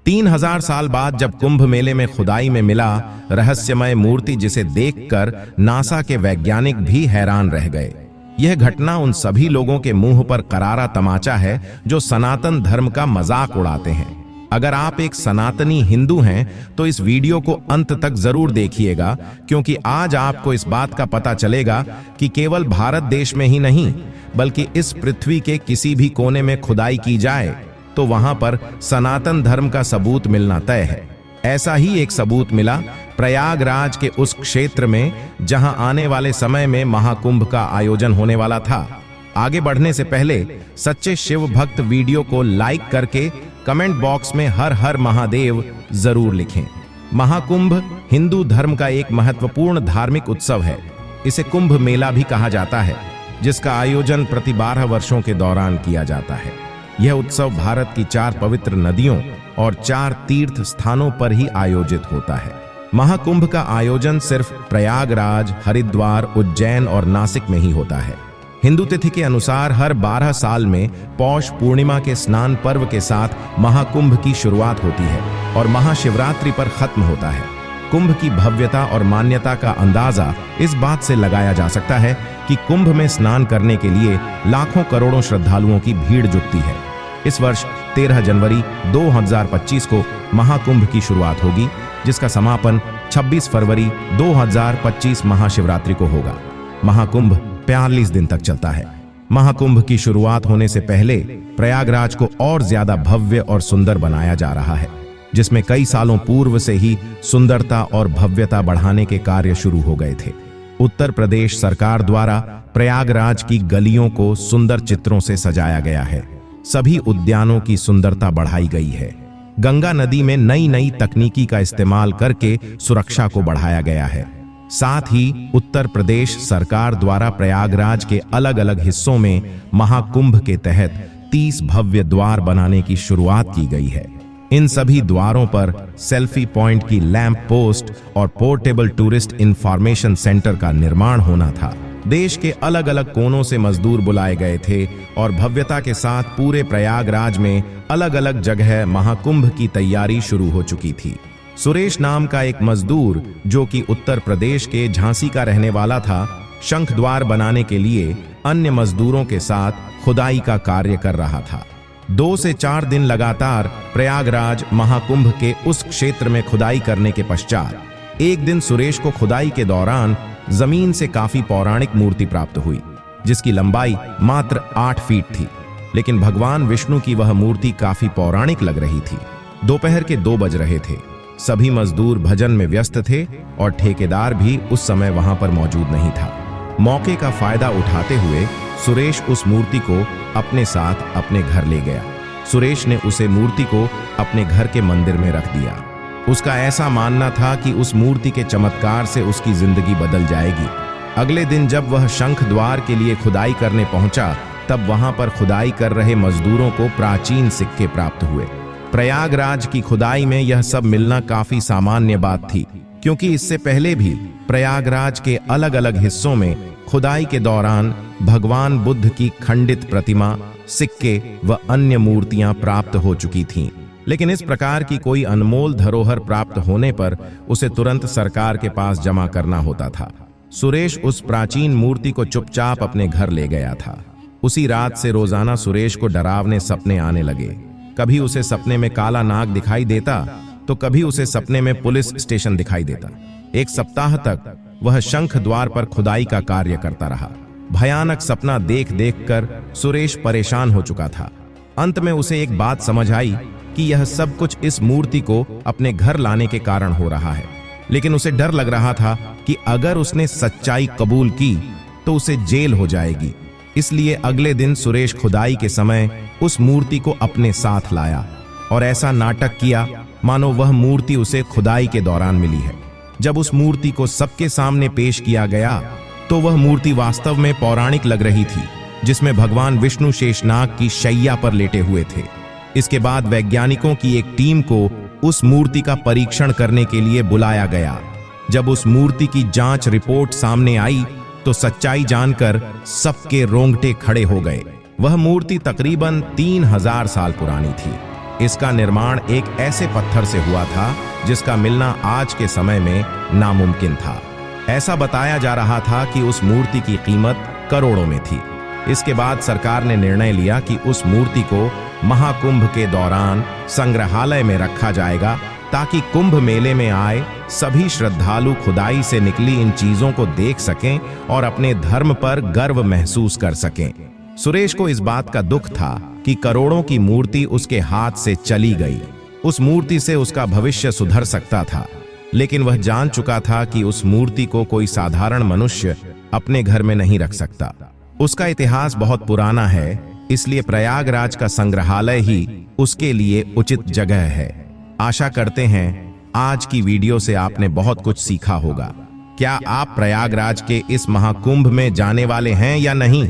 3000 साल बाद जब कुंभ मेले में खुदाई में मिला रहस्यमय मूर्ति, जिसे देखकर नासा के वैज्ञानिक भी हैरान रह गए। यह घटना उन सभी लोगों के मुंह पर करारा तमाचा है जो सनातन धर्म का मजाक उड़ाते हैं। अगर आप एक सनातनी हिंदू हैं तो इस वीडियो को अंत तक जरूर देखिएगा, क्योंकि आज आपको इस बात का पता चलेगा कि केवल भारत देश में ही नहीं बल्कि इस पृथ्वी के किसी भी कोने में खुदाई की जाए तो वहां पर सनातन धर्म का सबूत मिलना तय है। ऐसा ही एक सबूत मिला प्रयागराज के उस क्षेत्र में जहां आने वाले समय में महाकुंभ का आयोजन होने वाला था। आगे बढ़ने से पहले सच्चे शिव भक्त वीडियो को लाइक करके कमेंट बॉक्स में हर हर महादेव जरूर लिखें। महाकुंभ हिंदू धर्म का एक महत्वपूर्ण धार्मिक उत्सव है। इसे कुंभ मेला भी कहा जाता है, जिसका आयोजन प्रति 12 वर्षों के दौरान किया जाता है। यह उत्सव भारत की 4 पवित्र नदियों और 4 तीर्थ स्थानों पर ही आयोजित होता है। महाकुंभ का आयोजन सिर्फ प्रयागराज, हरिद्वार, उज्जैन और नासिक में ही होता है। हिंदू तिथि के अनुसार हर 12 साल में पौष पूर्णिमा के स्नान पर्व के साथ महाकुंभ की शुरुआत होती है और महाशिवरात्रि पर खत्म होता है। कुंभ की भव्यता और मान्यता का अंदाजा इस बात से लगाया जा सकता है कि कुंभ में स्नान करने के लिए लाखों करोड़ों श्रद्धालुओं की भीड़ जुटती है। इस वर्ष 13 जनवरी 2025 को महाकुंभ की शुरुआत होगी, जिसका समापन 26 फरवरी 2025 महाशिवरात्रि को होगा। महाकुंभ 45 दिन तक चलता है। महाकुंभ की शुरुआत होने से पहले प्रयागराज को और ज्यादा भव्य और सुंदर बनाया जा रहा है, जिसमें कई सालों पूर्व से ही सुंदरता और भव्यता बढ़ाने के कार्य शुरू हो गए थे। उत्तर प्रदेश सरकार द्वारा प्रयागराज की गलियों को सुंदर चित्रों से सजाया गया है। सभी उद्यानों की सुंदरता बढ़ाई गई है। गंगा नदी में नई नई तकनीकी का इस्तेमाल करके सुरक्षा को बढ़ाया गया है। साथ ही उत्तर प्रदेश सरकार द्वारा प्रयागराज के अलग अलग हिस्सों में महाकुंभ के तहत 30 भव्य द्वार बनाने की शुरुआत की गई है। इन सभी द्वारों पर सेल्फी पॉइंट की लैंप पोस्ट और पोर्टेबल टूरिस्ट इंफॉर्मेशन सेंटर का निर्माण होना था। देश के अलग अलग कोनों से मजदूर बुलाए गए थे और भव्यता के साथ पूरे प्रयागराज में अलग अलग जगह महाकुंभ की तैयारी शुरू हो चुकी थी। सुरेश नाम का एक मजदूर, जो कि उत्तर प्रदेश के झांसी का रहने वाला था, शंख द्वार बनाने के लिए अन्य मजदूरों के साथ खुदाई का कार्य कर रहा था। 2 से 4 दिन लगातार प्रयागराज महाकुंभ के उस क्षेत्र में खुदाई करने के पश्चात एक दिन सुरेश को खुदाई के दौरान जमीन से काफी पौराणिक मूर्ति प्राप्त हुई, जिसकी लंबाई मात्र 8 फीट थी। लेकिन भगवान विष्णु की वह मूर्ति काफी पौराणिक लग रही थी। दोपहर के 2 बज रहे थे। सभी मजदूर भजन में व्यस्त थे और ठेकेदार भी उस समय वहां पर मौजूद नहीं था। मौके का फायदा उठाते हुए सुरेश उस मूर्ति को अपने साथ अपने घर ले गया। सुरेश ने उसे मूर्ति को अपने घर के मंदिर में रख दिया। उसका ऐसा मानना था कि उस मूर्ति के चमत्कार से उसकी जिंदगी बदल जाएगी। अगले दिन जब वह शंख द्वार के लिए खुदाई करने पहुंचा, तब वहां पर खुदाई कर रहे मजदूरों को प्राचीन सिक्के प्राप्त हुए। प्रयागराज की खुदाई में यह सब मिलना काफी सामान्य बात थी, क्योंकि इससे पहले भी प्रयागराज के अलग अलग हिस्सों में खुदाई के दौरान भगवान बुद्ध की खंडित प्रतिमा, सिक्के व अन्य मूर्तियां प्राप्त हो चुकी थीं। लेकिन इस प्रकार की कोई अनमोल धरोहर प्राप्त होने पर उसे तुरंत सरकार के पास जमा करना होता था। सुरेश उस प्राचीन मूर्ति को चुपचाप अपने घर ले गया था। उसी रात से रोजाना सुरेश को डरावने सपने आने लगे। कभी उसे सपने में काला नाग दिखाई देता तो कभी उसे सपने में पुलिस स्टेशन दिखाई देता। 1 सप्ताह तक वह शंख द्वार पर खुदाई का कार्य करता रहा। भयानक सपना देख देख कर सुरेश परेशान हो चुका था। अंत में उसे एक बात समझ आई कि यह सब कुछ इस मूर्ति को अपने घर लाने के कारण हो रहा है। लेकिन उसे डर लग रहा था कि अगर उसने सच्चाई कबूल की तो उसे जेल हो जाएगी। इसलिए अगले दिन सुरेश खुदाई के समय उस मूर्ति को अपने साथ लाया और ऐसा नाटक किया मानो वह मूर्ति उसे खुदाई के दौरान मिली है। जब उस मूर्ति को सबके सामने पेश किया गया तो वह मूर्ति वास्तव में पौराणिक लग रही थी, जिसमें भगवान विष्णु शेषनाग की शैया पर लेटे हुए थे। इसके बाद वैज्ञानिकों की एक टीम को उस मूर्ति का परीक्षण करने के लिए बुलाया गया। जब उस मूर्ति की जांच रिपोर्ट सामने आई तो सच्चाई जानकर सबके रोंगटे खड़े हो गए। वह मूर्ति तकरीबन 3000 साल पुरानी थी। इसका निर्माण एक ऐसे पत्थर से हुआ था जिसका मिलना आज के समय में नामुमकिन था। ऐसा बताया जा रहा था कि उस मूर्ति की कीमत करोड़ों में थी। इसके बाद सरकार ने निर्णय लिया कि उस मूर्ति को महाकुंभ के दौरान संग्रहालय में रखा जाएगा, ताकि कुंभ मेले में आए सभी श्रद्धालु खुदाई से निकली इन चीजों को देख सकें और अपने धर्म पर गर्व महसूस कर सकें। सुरेश को इस बात का दुख था कि करोड़ों की मूर्ति उसके हाथ से चली गई। उस मूर्ति से उसका भविष्य सुधर सकता था, लेकिन वह जान चुका था कि उस मूर्ति को कोई साधारण मनुष्य अपने घर में नहीं रख सकता। उसका इतिहास बहुत पुराना है, इसलिए प्रयागराज का संग्रहालय ही उसके लिए उचित जगह है। आशा करते हैं आज की वीडियो से आपने बहुत कुछ सीखा होगा। क्या आप प्रयागराज के इस महाकुंभ में जाने वाले हैं या नहीं?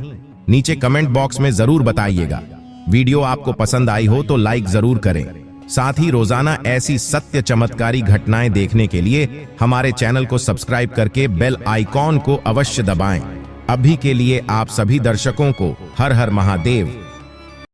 नीचे कमेंट बॉक्स में जरूर बताइएगा। वीडियो आपको पसंद आई हो तो लाइक जरूर करें। साथ ही रोजाना ऐसी सत्य चमत्कारी घटनाएं देखने के लिए हमारे चैनल को सब्सक्राइब करके बेल आइकॉन को अवश्य दबाएं। अभी के लिए आप सभी दर्शकों को हर हर महादेव।